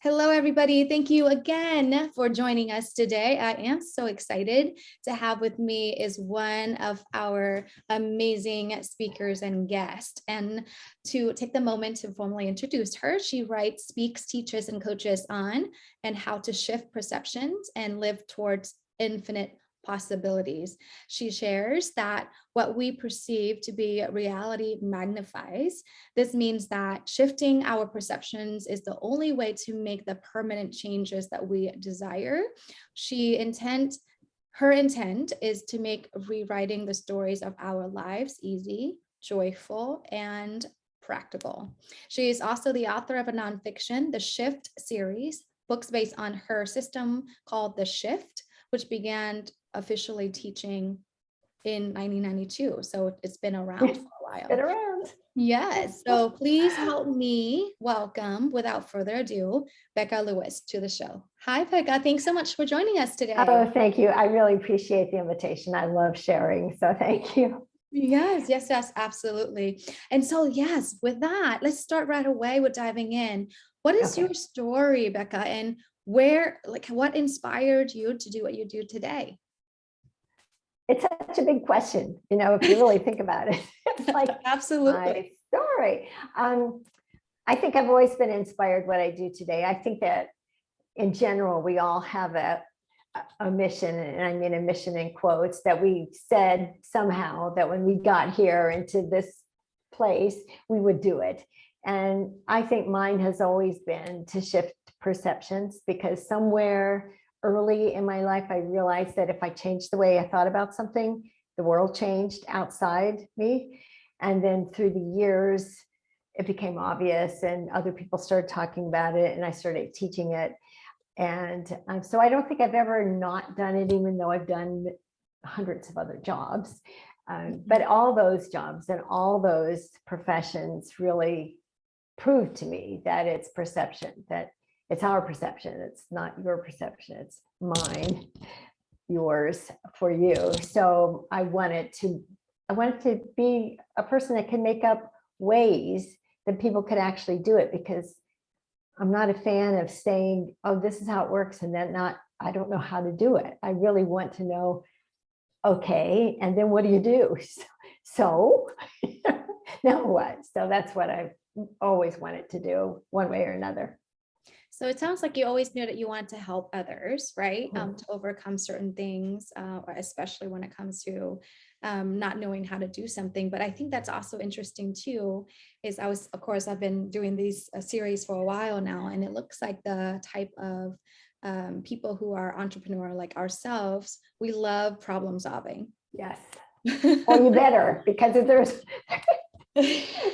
Hello, everybody. Thank you again for joining us today. I am so excited to have with me is one of our amazing speakers and guests. And to take the moment to formally introduce her, she writes, speaks, teaches, and coaches on and how to shift perceptions and live towards infinite possibilities. She shares that what we perceive to be reality magnifies. This means that shifting our perceptions is the only way to make the permanent changes that we desire. Her intent is to make rewriting the stories of our lives easy, joyful, and practical. She is also the author of a nonfiction, The Shift series, books based on her system called The Shift, which began officially teaching in 1992. So it's been around for a while. Been around. Yes. So please help me welcome, without further ado, Becca Lewis to the show. Hi, Becca. Thanks so much for joining us today. Oh, thank you. I really appreciate the invitation. I love sharing. So thank you. Yes, absolutely. And so, yes, with that, let's start right away with diving in. What is your story, Becca, and what inspired you to do what you do today? It's such a big question, if you really think about it. It's like Absolutely my story. I think I've always been inspired what I do today. I think that in general, we all have a mission, and I mean a mission in quotes, that we said somehow that when we got here into this place, we would do it. And I think mine has always been to shift perceptions, because somewhere early in my life, I realized that if I changed the way I thought about something, the world changed outside me. And then through the years, it became obvious and other people started talking about it and I started teaching it. And so I don't think I've ever not done it, even though I've done hundreds of other jobs. But all those jobs and all those professions really proved to me that it's perception, that it's our perception. It's not your perception. It's mine, yours, for you. So I wanted to be a person that can make up ways that people could actually do it, because I'm not a fan of saying, oh, this is how it works, and then I don't know how to do it. I really want to know, okay, and then what do you do? So now what? So that's what I've always wanted to do, one way or another. So it sounds like you always knew that you wanted to help others, right? To overcome certain things, especially when it comes to not knowing how to do something. But I think that's also interesting too, is I've been doing these series for a while now, and it looks like the type of people who are entrepreneur like ourselves, we love problem solving. Yes. Well, you better, because if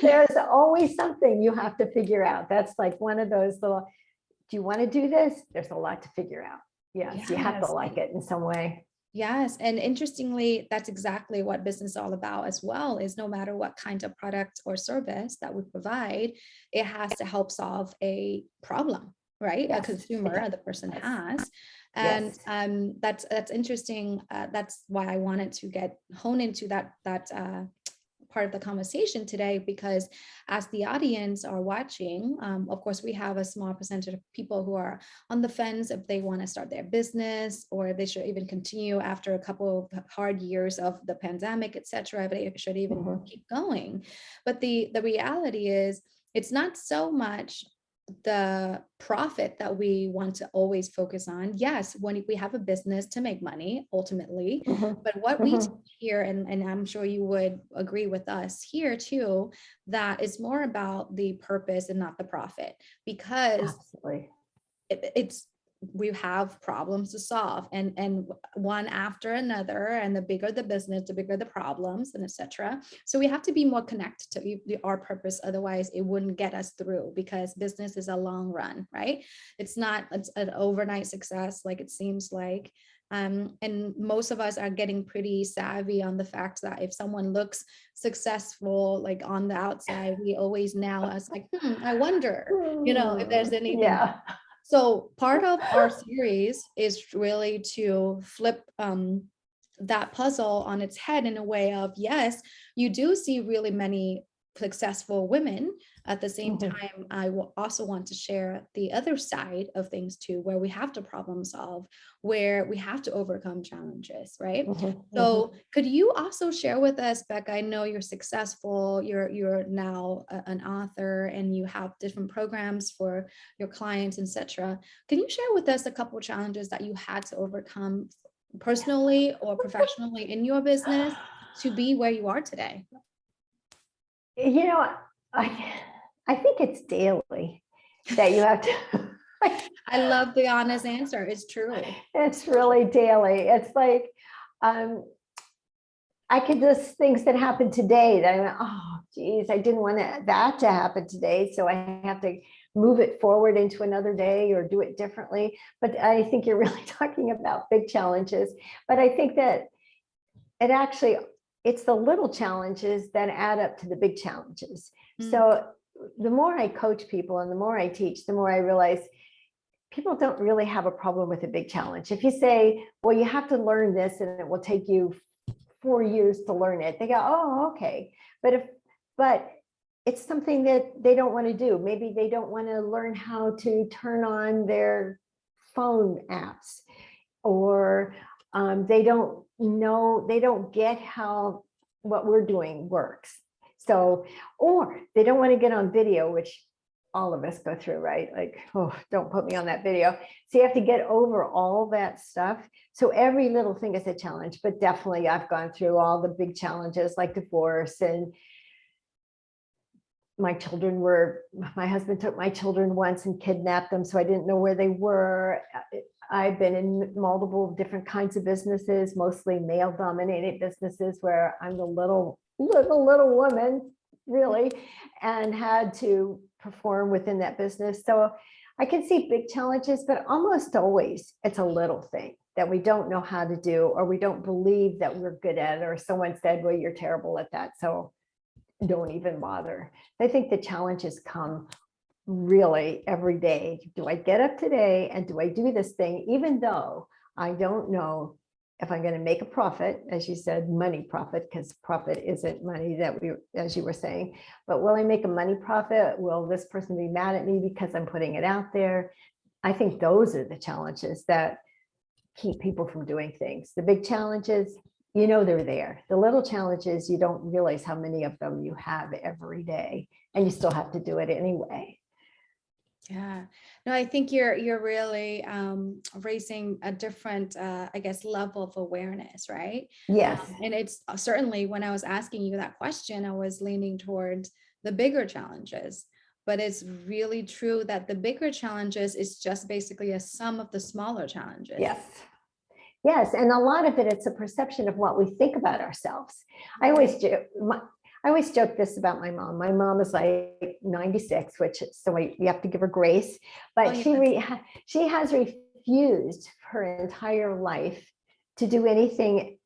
there's always something you have to figure out. That's like one of those little, do you want to do this? There's a lot to figure out. Yes, you have to like it in some way. Yes. And interestingly, that's exactly what business is all about as well, is no matter what kind of product or service that we provide, it has to help solve a problem, right? Yes. A consumer, the person has. And that's interesting. That's why I wanted to hone into that part of the conversation today, because as the audience are watching, of course, we have a small percentage of people who are on the fence if they want to start their business, or if they should even continue after a couple of hard years of the pandemic, etc. If they should even keep going. But the reality is, it's not so much the profit that we want to always focus on. Yes, when we have a business to make money ultimately, but what we teach here, and I'm sure you would agree with us here too, that is more about the purpose and not the profit, because we have problems to solve, and one after another, and the bigger the business, the bigger the problems, and etc. So we have to be more connected to our purpose, otherwise it wouldn't get us through, because business is a long run, right? It's an overnight success like it seems like. And most of us are getting pretty savvy on the fact that if someone looks successful, like on the outside, we always now ask like, I wonder, if there's anything. Yeah. So part of our series is really to flip that puzzle on its head in a way of, yes, you do see really many successful women. At the same Mhm. time, I will also want to share the other side of things too, where we have to problem solve, where we have to overcome challenges, right? Mhm. Mhm. So could you also share with us, Becca? I know you're successful, you're now an author, and you have different programs for your clients, etc. Can you share with us a couple of challenges that you had to overcome personally or professionally in your business to be where you are today? You know, I I think it's daily that you have to. I love the honest answer. It's true. It's really daily. It's like, um, I could just things that happened today that I went, oh, geez, I didn't want that to happen today. So I have to move it forward into another day or do it differently. But I think you're really talking about big challenges. But I think that it actually, it's the little challenges that add up to the big challenges. Mm, So the more I coach people and the more I teach, the more I realize people don't really have a problem with a big challenge. If you say, well, you have to learn this and it will take you 4 years to learn it, they go, oh, okay. But it's something that they don't want to do. Maybe they don't want to learn how to turn on their phone apps, or they don't know, they don't get how what we're doing works. So, or they don't want to get on video, which all of us go through, right? Like, oh, don't put me on that video. So you have to get over all that stuff. So every little thing is a challenge, but definitely I've gone through all the big challenges like divorce, and my husband took my children once and kidnapped them, so I didn't know where they were. I've been in multiple different kinds of businesses, mostly male dominated businesses, where I'm the little woman, really, and had to perform within that business. So I can see big challenges, but almost always it's a little thing that we don't know how to do, or we don't believe that we're good at, or someone said, well, you're terrible at that, so don't even bother. I think the challenges come really every day. Do I get up today and do I do this thing, even though I don't know if I'm going to make a profit, as you said, money profit, because profit isn't money that we, as you were saying, but will I make a money profit? Will this person be mad at me because I'm putting it out there? I think those are the challenges that keep people from doing things. The big challenges, you know, they're there. The little challenges, you don't realize how many of them you have every day, and you still have to do it anyway. yeah. No, I think you're really raising a different, I guess, level of awareness, right? Yes. And it's certainly when I was asking you that question, I was leaning towards the bigger challenges. But it's really true that the bigger challenges is just basically a sum of the smaller challenges. Yes. Yes, and a lot of it, it's a perception of what we think about ourselves. I always joke this about my mom. My mom is like 96, which so we have to give her grace, but she has refused her entire life to do anything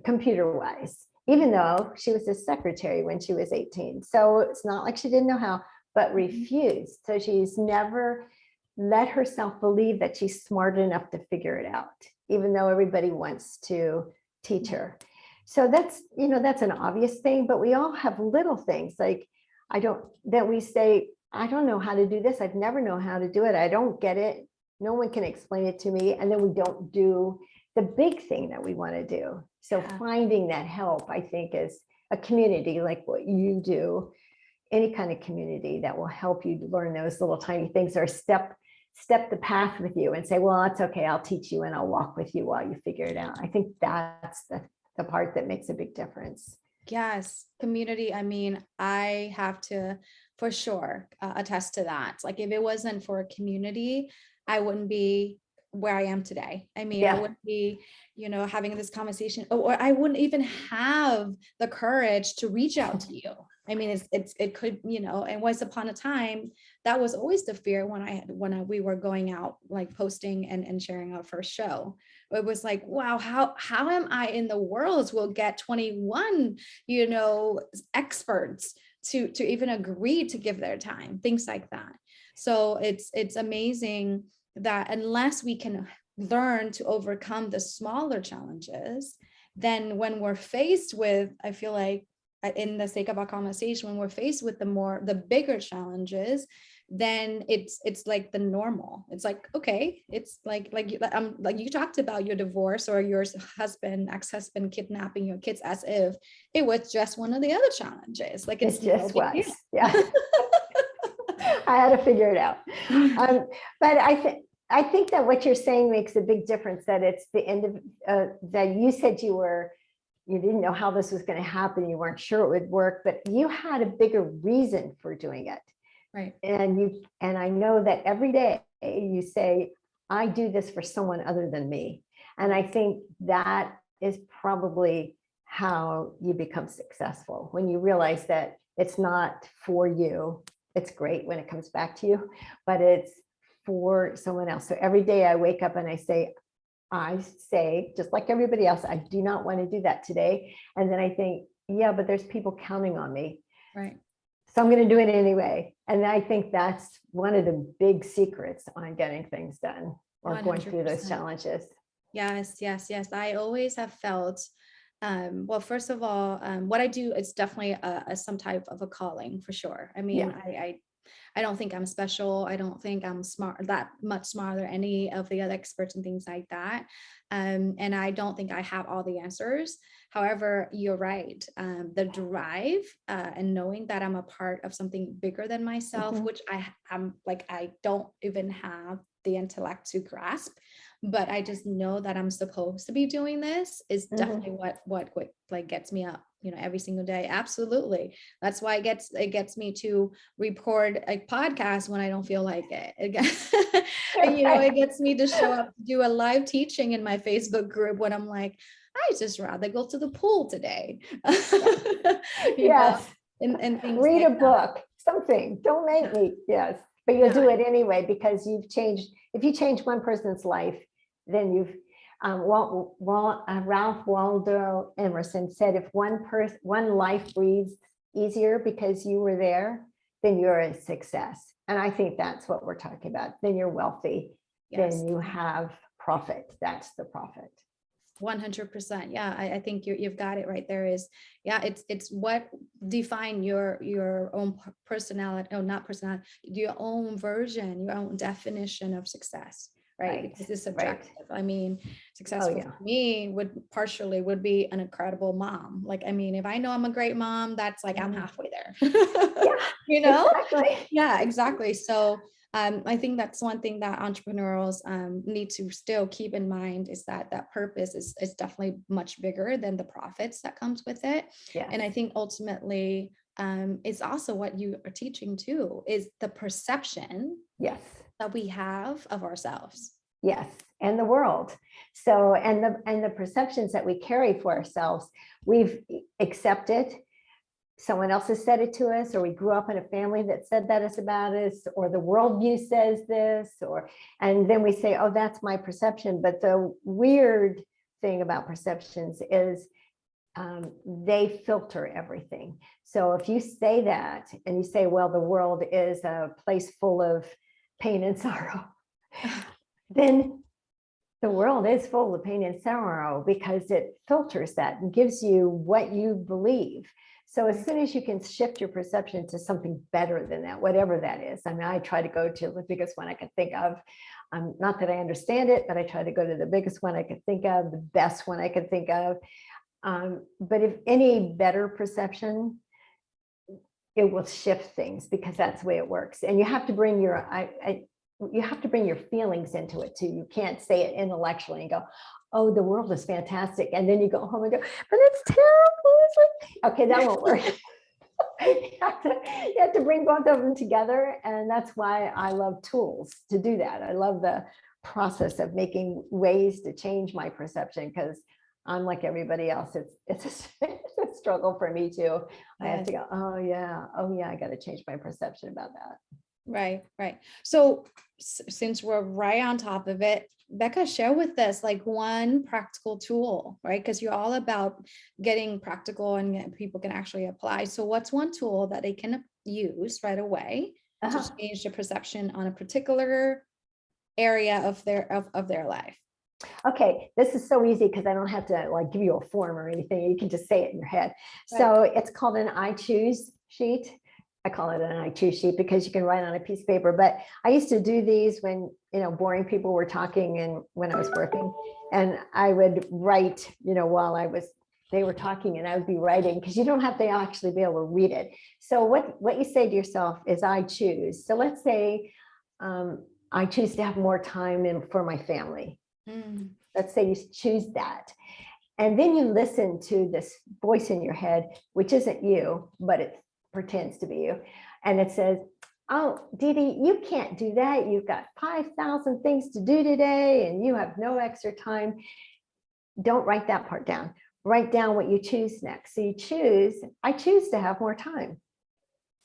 computer wise, even though she was a secretary when she was 18. So it's not like she didn't know how, but refused. So she's never let herself believe that she's smart enough to figure it out, even though everybody wants to teach her. So that's, you know, that's an obvious thing, but we all have little things like, that we say, I don't know how to do this. I've never known how to do it. I don't get it. No one can explain it to me. And then we don't do the big thing that we want to do. So finding that help, I think, is a community like what you do, any kind of community that will help you learn those little tiny things, or step the path with you and say, well, that's okay, I'll teach you and I'll walk with you while you figure it out. I think that's the part that makes a big difference. Yes, community. I mean, I have to for sure attest to that. Like if it wasn't for a community, I wouldn't be where I am today. I mean, I wouldn't be, having this conversation, or I wouldn't even have the courage to reach out to you. I mean, it could, and once upon a time, that was always the fear when we were going out, like posting and sharing our first show. It was like, wow, how am I in the world will get 21, experts to even agree to give their time, things like that. So it's amazing that unless we can learn to overcome the smaller challenges, then when we're faced with, I feel like in the sake of our conversation, when we're faced with the bigger challenges, then it's like the normal. It's like, okay, it's like you talked about your divorce or your ex-husband kidnapping your kids, as if it was just one of the other challenges. Like it's It just no big was. deal. Yeah. I had to figure it out. But I think that what you're saying makes a big difference, that it's the end of that you said you didn't know how this was going to happen. You weren't sure it would work, but you had a bigger reason for doing it. Right. And I know that every day you say, I do this for someone other than me. And I think that is probably how you become successful, when you realize that it's not for you. It's great when it comes back to you, but it's for someone else. So every day I wake up and I say, just like everybody else, I do not want to do that today. And then I think, yeah, but there's people counting on me. Right. So I'm going to do it anyway. And I think that's one of the big secrets on getting things done, or going through those 100%. challenges. Yes, yes, yes. I always have felt, well, first of all, what I do is definitely some type of a calling, for sure. I mean, Yeah. I don't think I'm special. I don't think I'm that much smarter than any of the other experts and things like that. And I don't think I have all the answers. However, you're right. The drive and knowing that I'm a part of something bigger than myself, Mhm. which I'm like, I don't even have the intellect to grasp, but I just know that I'm supposed to be doing this, is definitely what like gets me up, every single day. Absolutely. That's why it gets me to record a podcast when I don't feel like it. It gets me to show up to do a live teaching in my Facebook group when I'm like, I just rather go to the pool today. Yes. And things Read like a book, something. Don't make me. Yes. But you'll do it anyway, because if you change one person's life, then you've, Ralph Waldo Emerson said, if one life breathes easier because you were there, then you're a success. And I think that's what we're talking about. Then you're wealthy. Yes. Then you have profit. That's the profit. 100%. Yeah, I think you've got it right. There is, yeah, it's what define your own personality, oh, not personality, your own version, your own definition of success, right? Because it's subjective. I mean, successful for me would be an incredible mom. Like, I mean, if I know I'm a great mom, that's like, I'm halfway there. Yeah, exactly. Yeah, exactly. So I think that's one thing that entrepreneurs need to still keep in mind, is that purpose is definitely much bigger than the profits that comes with it. Yes. And I think ultimately it's also what you are teaching too, is the perception that we have of ourselves. Yes, and the world. So, and the perceptions that we carry for ourselves, we've accepted. Someone else has said it to us, or we grew up in a family that said that is about us, or the worldview says this, and then we say, oh, that's my perception. But the weird thing about perceptions is they filter everything. So if you say that and you say, well, the world is a place full of pain and sorrow, then the world is full of pain and sorrow, because it filters that and gives you what you believe. So as soon as you can shift your perception to something better than that, whatever that is. I mean, I try to go to the biggest one I can think of. Not that I understand it, but I try to go to the biggest one I could think of, the best one I could think of. But if any better perception, it will shift things, because that's the way it works. And you have to bring your feelings into it too. You can't say it intellectually and go, oh, the world is fantastic. And then you go home and go, but it's terrible. It's like, okay, that won't work. You have to bring both of them together. And that's why I love tools to do that. I love the process of making ways to change my perception, because I'm like everybody else. It's a struggle for me too. I have to go, oh yeah, I got to change my perception about that. Right. So since we're right on top of it, Becca, share with us like one practical tool, right? Because you're all about getting practical and people can actually apply. So what's one tool that they can use right away to change the perception on a particular area of their life? Okay, this is so easy because I don't have to like give you a form or anything. You can just say it in your head. Right. So it's called an I choose sheet. I call it an I choose sheet because you can write on a piece of paper. But I used to do these when, boring people were talking and when I was working, and I would write, while they were talking, and I would be writing because you don't have to actually be able to read it. So what you say to yourself is I choose. So let's say I choose to have more time for my family. Let's say you choose that. And then you listen to this voice in your head, which isn't you, but it pretends to be you. And it says, oh, DeDee, you can't do that. You've got 5,000 things to do today and you have no extra time. Don't write that part down. Write down what you choose next. So you choose, I choose to have more time.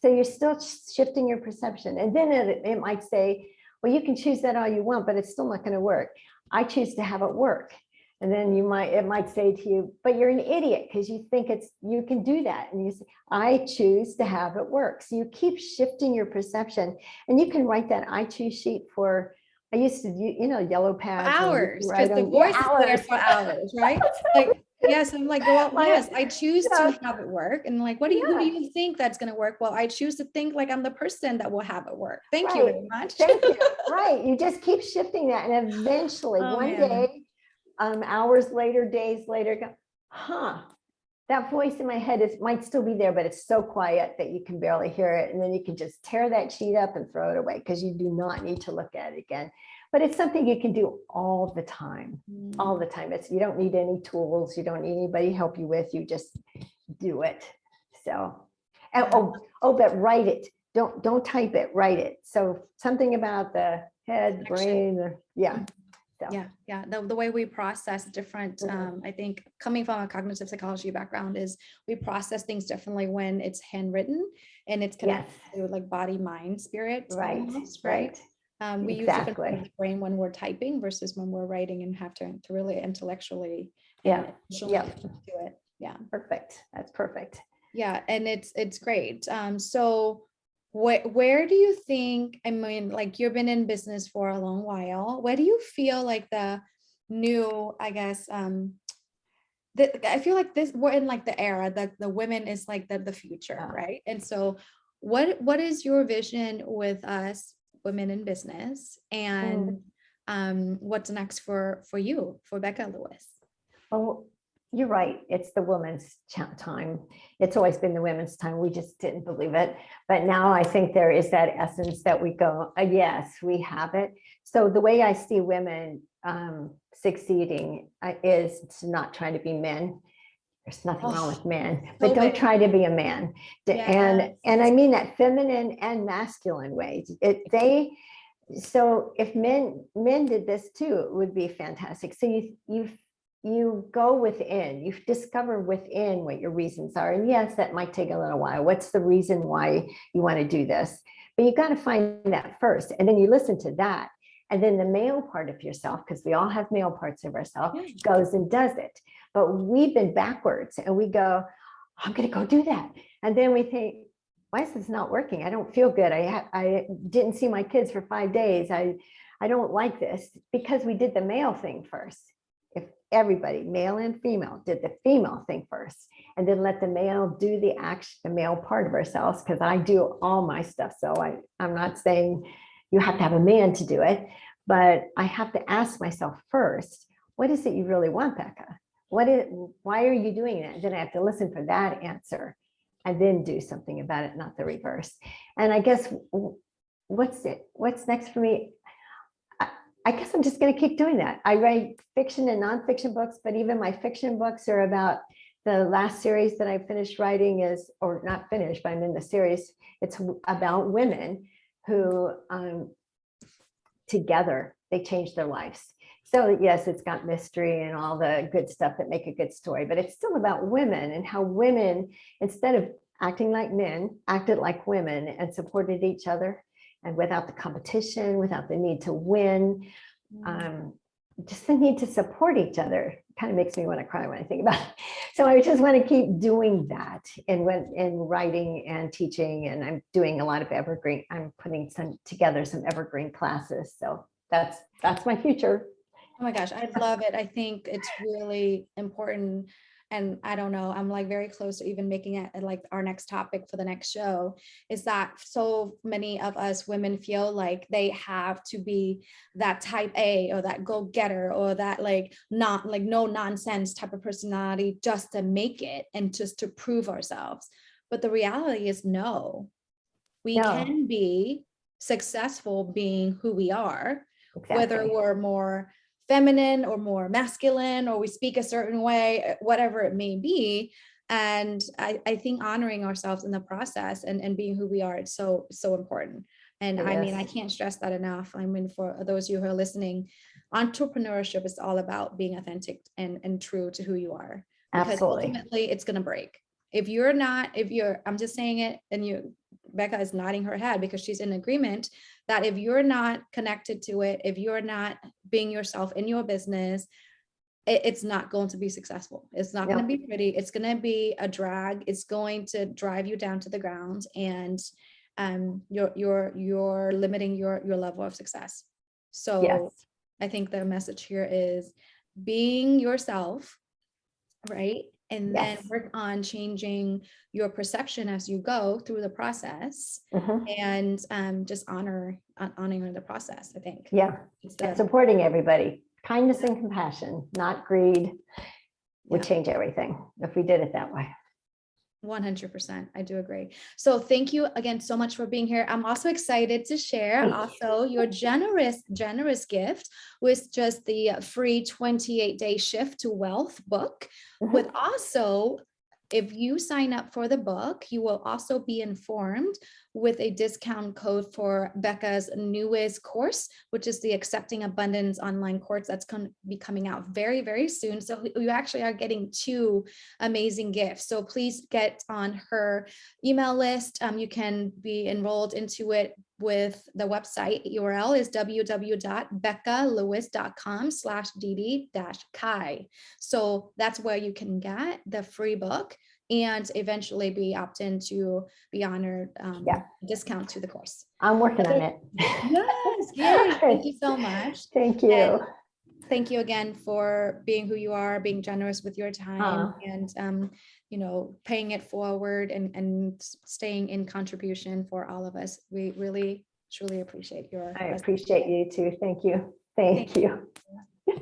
So you're still shifting your perception. And then it might say, well, you can choose that all you want, but it's still not going to work. I choose to have it work. And then it might say to you, but you're an idiot because you think you can do that. And you say, I choose to have it work. So you keep shifting your perception, and you can write that I choose sheet for, I used to do, yellow pads. Hours, because the voice is there for hours, right? Like, yes, I'm like, well, yes, I choose to have it work. And like, who do you think that's going to work? Well, I choose to think like I'm the person that will have it work. Thank you very much. Thank you. Right. You just keep shifting that. And eventually day, hours later, days later, go, that voice in my head might still be there, but it's so quiet that you can barely hear it. And then you can just tear that sheet up and throw it away because you do not need to look at it again. But it's something you can do all the time, all the time. You don't need any tools. You don't need anybody to help you with. You just do it. So, but write it. Don't type it, write it. So something about the head, brain, So. Yeah. The way we process different, I think coming from a cognitive psychology background is we process things differently when it's handwritten and it's connected to like body, mind, spirit. Right. Almost, right. We use different parts of the brain when we're typing versus when we're writing and have to really intellectually do it. Yeah. Perfect. That's perfect. Yeah. And it's great. So where do you think, I mean, like you've been in business for a long while, where do you feel like the new, I guess, I feel like we're in like the era that the women is like the future, right? And so what is your vision with us women in business, and what's next for you, for Becca Lewis? Oh, you're right. It's the women's time. It's always been the women's time. We just didn't believe it. But now I think there is that essence that we go, yes, we have it. So the way I see women succeeding is to not try to be men. There's nothing wrong with men, but don't try to be a man. And I mean that feminine and masculine way. So if men did this too, it would be fantastic. So you go within, you discover within what your reasons are. And yes, that might take a little while. What's the reason why you want to do this? But you got to find that first. And then you listen to that. And then the male part of yourself, because we all have male parts of ourselves, goes and does it. But we've been backwards and we go, I'm going to go do that. And then we think, why is this not working? I don't feel good. I didn't see my kids for 5 days. I don't like this, because we did the male thing first. If everybody, male and female, did the female thing first, and then let the male do the male part of ourselves, because I do all my stuff. So I'm not saying you have to have a man to do it, but I have to ask myself first, what is it you really want, Becca? Why are you doing it? And then I have to listen for that answer and then do something about it, not the reverse. And I guess what's next for me? I guess I'm just going to keep doing that. I write fiction and nonfiction books, but even my fiction books are about, the last series that I finished writing is, or not finished, but I'm in the series. It's about women who together, they changed their lives. So yes, it's got mystery and all the good stuff that make a good story, but it's still about women and how women, instead of acting like men, acted like women and supported each other, and without the competition, without the need to win, just the need to support each other. Kind of makes me want to cry when I think about it. So I just want to keep doing that in writing and teaching, and I'm doing a lot of I'm putting together some evergreen classes. So that's my future. Oh my gosh, I love it. I think it's really important. And I don't know, I'm like very close to even making it like our next topic for the next show, is that so many of us women feel like they have to be that type A or that go-getter or that like not like no nonsense type of personality just to make it and just to prove ourselves. But the reality is no, we No, can be successful being who we are, whether exactly. we're more feminine or more masculine, or we speak a certain way, whatever it may be. And I think honoring ourselves in the process and being who we are, it's so important. And It I mean, is. I can't stress that enough. I mean, for those of you who are listening, entrepreneurship is all about being authentic and true to who you are, because Absolutely. ultimately it's going to break. If you're not, if you're, I'm just saying it, and you, Becca is nodding her head because she's in agreement, that if you're not connected to it, if you're not being yourself in your business, it's not going to be successful. It's not going to No, be pretty. It's going to be a drag. It's going to drive you down to the ground, and you're limiting your level of success. So yes, I think the message here is being yourself, right? And then yes. work on changing your perception as you go through the process, Mhm. and just honoring the process. I think Yeah, it's and the, supporting everybody. Kindness and compassion, not greed, would yeah, change everything if we did it that way. 100%. I do agree. So thank you again so much for being here. I'm also excited to share Thank also your generous gift with just the free 28-day shift to wealth book, you. with Mhm. also, if you sign up for the book, you will also be informed with a discount code for Becca's newest course, which is the Accepting Abundance online course that's going to be coming out very, very soon. So you actually are getting two amazing gifts. So please get on her email list. You can be enrolled into it with the website URL is www.beccalewis.com/DeDee-Cai. So that's where you can get the free book and eventually be opt-in to be honored Yeah, discount to the course. I'm working on it. Yes, yay. Thank you so much. Thank And you. thank you again for being who you are, being generous with your time, Uh, and paying it forward and staying in contribution for all of us. We really truly appreciate your I presence appreciate today. you too. Thank you. Thank Thank you. you.